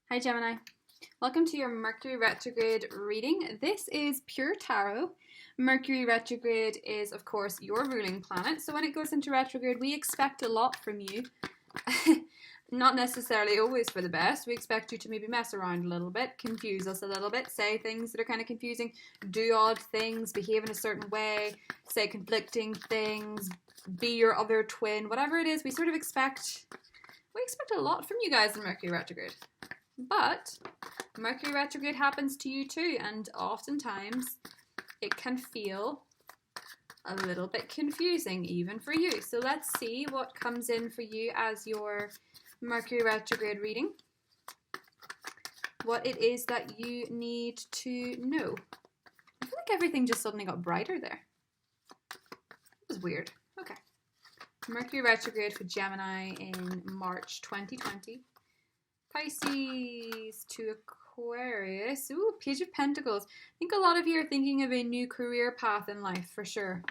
Hi Gemini. Welcome to your Mercury Retrograde reading. This is pure tarot. Mercury Retrograde is, of course, your ruling planet. So when it goes into retrograde, we expect a lot from you. Not necessarily always for the best. We expect you to maybe mess around a little bit, confuse us a little bit, say things that are kind of confusing, do odd things, behave in a certain way, say conflicting things, be your other twin, whatever it is. We expect a lot from you guys in Mercury Retrograde. But Mercury retrograde happens to you too, and oftentimes it can feel a little bit confusing even for you. So let's see what comes in for you as your Mercury retrograde reading. What it is that you need to know. I feel like everything just suddenly got brighter there. It was weird. Okay. Mercury retrograde for Gemini in March 2020. Pisces to Aquarius. Ooh, Page of Pentacles. I think a lot of you are thinking of a new career path in life, for sure.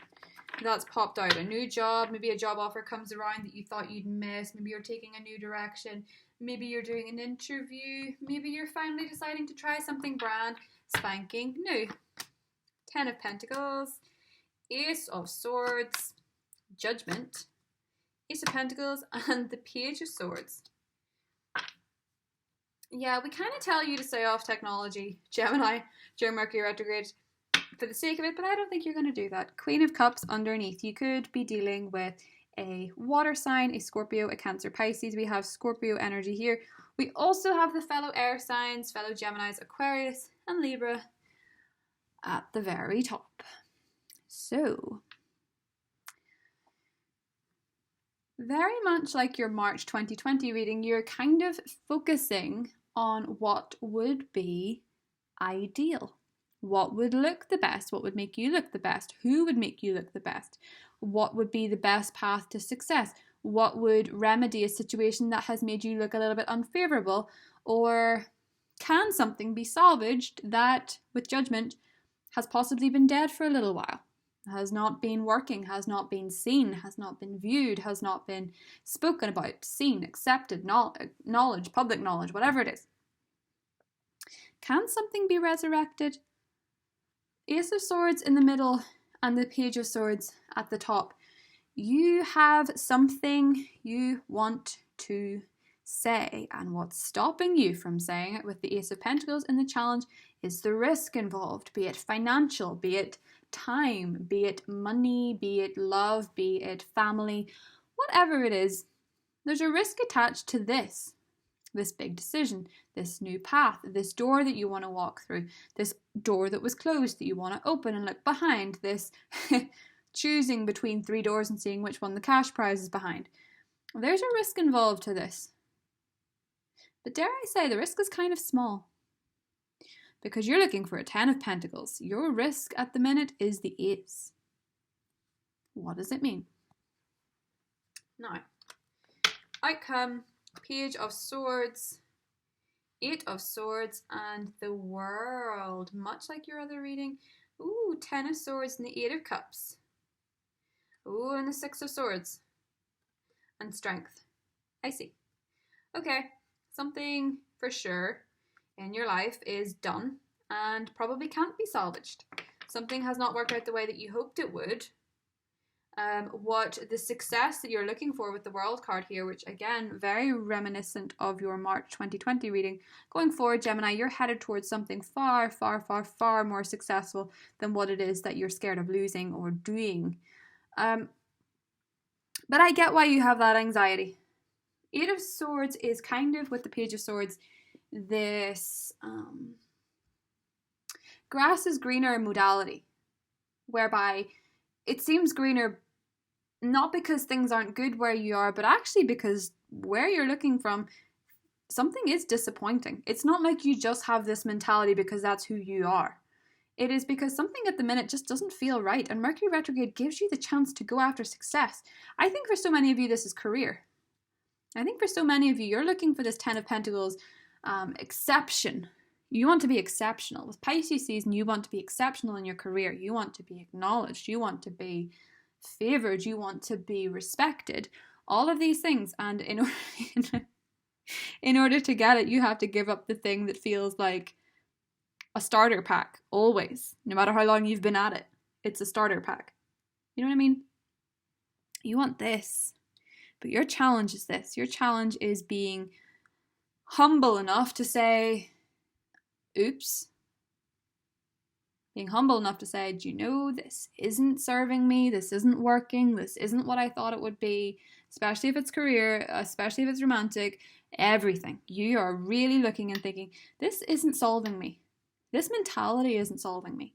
That's popped out. A new job, maybe a job offer comes around that you thought you'd miss. Maybe you're taking a new direction. Maybe you're doing an interview. Maybe you're finally deciding to try something brand spanking new. 10 of Pentacles. Ace of Swords. Judgment. Ace of Pentacles and the Page of Swords. Yeah, we kind of tell you to stay off technology, Gemini, during Mercury retrograde for the sake of it, but I don't think you're going to do that. Queen of Cups underneath. You could be dealing with a water sign, a Scorpio, a Cancer, Pisces. We have Scorpio energy here. We also have the fellow air signs, fellow Geminis, Aquarius, and Libra at the very top. So, very much like your March 2020 reading, you're kind of focusing on what would be ideal. What would look the best? What would make you look the best? Who would make you look the best? What would be the best path to success? What would remedy a situation that has made you look a little bit unfavorable? Or can something be salvaged that, with judgment, has possibly been dead for a little while? Has not been working, has not been seen, has not been viewed, has not been spoken about, seen, accepted, knowledge, public knowledge, whatever it is. Can something be resurrected? Ace of Swords in the middle and the Page of Swords at the top. You have something you want to say, and what's stopping you from saying it with the Ace of Pentacles in the challenge is the risk involved, be it financial, be it time, be it money, be it love, be it family, whatever it is. There's a risk attached to this big decision, this new path, this door that you want to walk through, this door that was closed that you want to open and look behind, this choosing between 3 doors and seeing which one the cash prize is behind. There's a risk involved to this. But dare I say, the risk is kind of small. Because you're looking for a 10 of Pentacles. Your risk at the minute is the Ace. What does it mean? Now, outcome, Page of Swords, 8 of Swords, and the World. Much like your other reading. Ooh, 10 of Swords and the 8 of Cups. Ooh, and the 6 of Swords. And Strength. I see. Okay, something for sure in your life is done and probably can't be salvaged. Something has not worked out the way that you hoped it would. What the success that you're looking for with the World card here, which again, very reminiscent of your March 2020 reading. Going forward, Gemini, you're headed towards something far, far, far, far more successful than what it is that you're scared of losing or doing. But I get why you have that anxiety. 8 of Swords is kind of, with the Page of Swords, this grass is greener modality, whereby it seems greener not because things aren't good where you are, but actually because where you're looking from, something is disappointing. It's not like you just have this mentality because that's who you are. It is because something at the minute just doesn't feel right, and Mercury retrograde gives you the chance to go after success. I think for so many of you this is career. I think for so many of you, you're looking for this 10 of Pentacles exception. You want to be exceptional. With Pisces season, you want to be exceptional in your career. You want to be acknowledged. You want to be favored. You want to be respected. All of these things. And in In order to get it, you have to give up the thing that feels like a starter pack, always. No matter how long you've been at it, it's a starter pack. You know what I mean? You want this, but your challenge is this. Your challenge is being humble enough to say, oops. Being humble enough to say, do you know, this isn't serving me, this isn't working, this isn't what I thought it would be, especially if it's career, especially if it's romantic, everything. You are really looking and thinking, this isn't solving me. This mentality isn't solving me.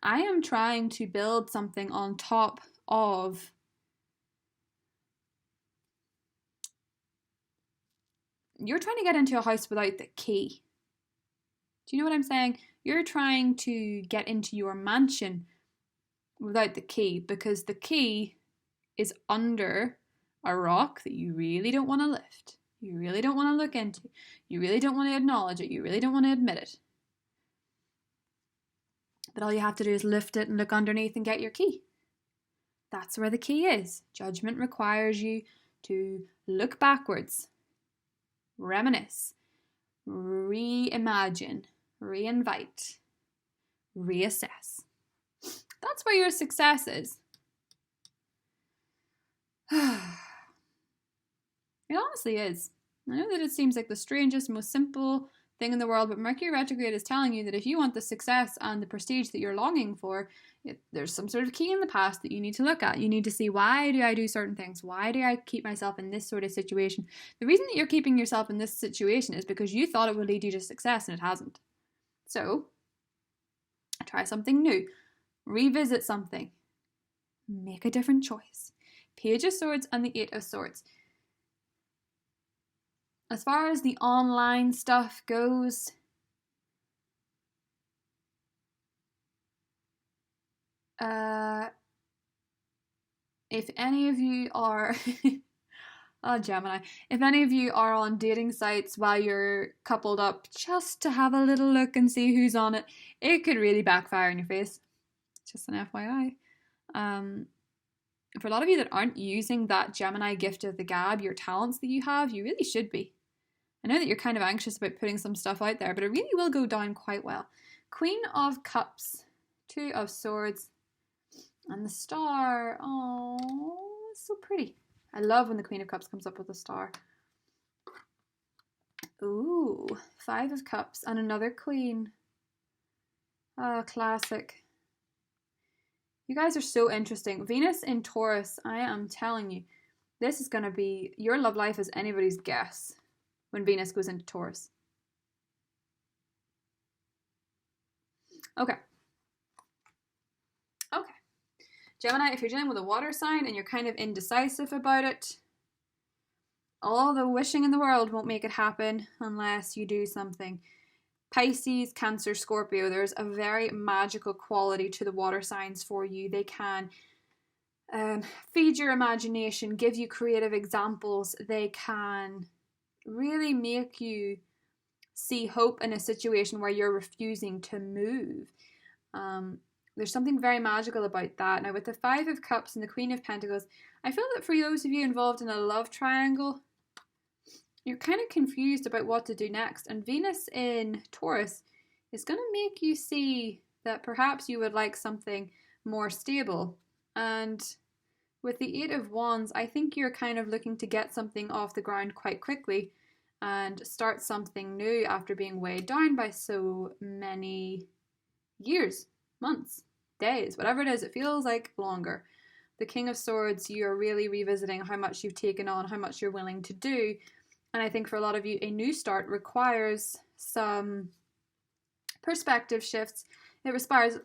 I am trying to build something on top of you're trying to get into a house without the key. Do you know what I'm saying? You're trying to get into your mansion without the key because the key is under a rock that you really don't want to lift. You really don't want to look into. You really don't want to acknowledge it. You really don't want to admit it. But all you have to do is lift it and look underneath and get your key. That's where the key is. Judgment requires you to look backwards, reminisce, reimagine, reinvite, reassess. That's where your success is. It honestly is. I know that it seems like the strangest, most simple thing in the world, but Mercury retrograde is telling you that if you want the success and the prestige that you're longing for, there's some sort of key in the past that you need to look at. You need to see, why do I do certain things? Why do I keep myself in this sort of situation? The reason that you're keeping yourself in this situation is because you thought it would lead you to success and it hasn't. So, try something new. Revisit something. Make a different choice. Page of Swords and the Eight of Swords. As far as the online stuff goes, if any of you are oh, Gemini, if any of you are on dating sites while you're coupled up just to have a little look and see who's on it, it could really backfire in your face. Just an FYI. For a lot of you that aren't using that Gemini gift of the gab, your talents that you have, you really should be. I know that you're kind of anxious about putting some stuff out there, but it really will go down quite well. Queen of Cups, Two of Swords, and the Star. Oh, it's so pretty. I love when the Queen of Cups comes up with a star. Ooh, Five of Cups and another Queen. Oh, classic. You guys are so interesting. Venus in Taurus, I am telling you, this is going to be, your love life is anybody's guess when Venus goes into Taurus. Okay. Gemini, if you're dealing with a water sign and you're kind of indecisive about it, all the wishing in the world won't make it happen unless you do something. Pisces, Cancer, Scorpio, there's a very magical quality to the water signs for you. They can feed your imagination, give you creative examples. They can really make you see hope in a situation where you're refusing to move. There's something very magical about that. Now, with the Five of Cups and the Queen of Pentacles, I feel that for those of you involved in a love triangle, you're kind of confused about what to do next. And Venus in Taurus is going to make you see that perhaps you would like something more stable. And with the Eight of Wands, I think you're kind of looking to get something off the ground quite quickly and start something new after being weighed down by so many years, months, days, whatever it is. It feels like longer. The King of Swords, you're really revisiting how much you've taken on, how much you're willing to do. And I think for a lot of you, a new start requires some perspective shifts. It requires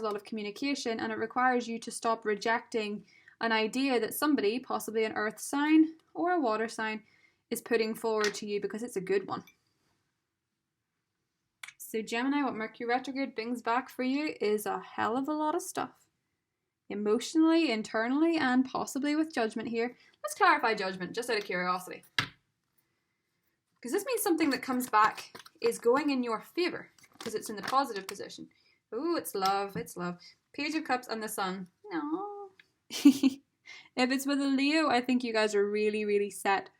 a lot of communication, and it requires you to stop rejecting an idea that somebody, possibly an earth sign or a water sign, is putting forward to you because it's a good one. So Gemini, what Mercury retrograde brings back for you is a hell of a lot of stuff. Emotionally, internally, and possibly with judgment here. Let's clarify judgment, just out of curiosity. Because this means something that comes back is going in your favour, because it's in the positive position. Ooh, it's love, it's love. Page of Cups and the Sun. No. If it's with a Leo, I think you guys are really, really set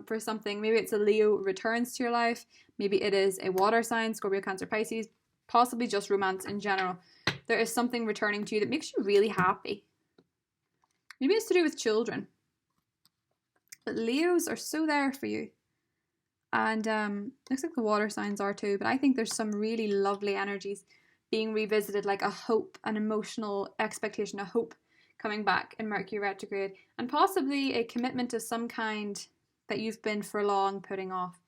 for something. Maybe it's a Leo returns to your life. Maybe it is a water sign, Scorpio, Cancer, Pisces, possibly just romance in general. There is something returning to you that makes you really happy. Maybe it's to do with children. But Leos are so there for you. And looks like the water signs are too, but I think there's some really lovely energies being revisited, like a hope, an emotional expectation, a hope coming back in Mercury retrograde, and possibly a commitment of some kind that you've been for long putting off,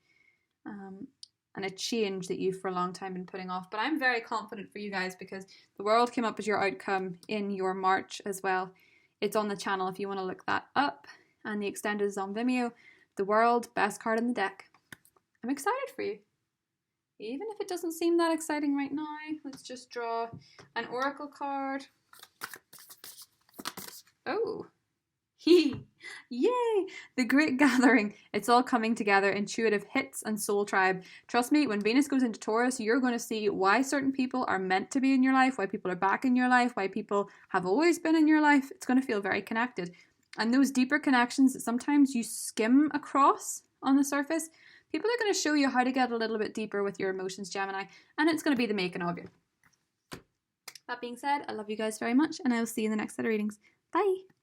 and a change that you've for a long time been putting off. But I'm very confident for you guys because the world came up as your outcome in your March as well. It's on the channel if you want to look that up, and the extended is on Vimeo. The world, best card in the deck. I'm excited for you. Even if it doesn't seem that exciting right now, let's just draw an oracle card. Oh, yay! The Great Gathering. It's all coming together. Intuitive hits and soul tribe. Trust me, when Venus goes into Taurus, you're going to see why certain people are meant to be in your life, why people are back in your life, why people have always been in your life. It's going to feel very connected. And those deeper connections that sometimes you skim across on the surface, people are going to show you how to get a little bit deeper with your emotions, Gemini, and it's going to be the making of you. That being said, I love you guys very much, and I will see you in the next set of readings. Bye!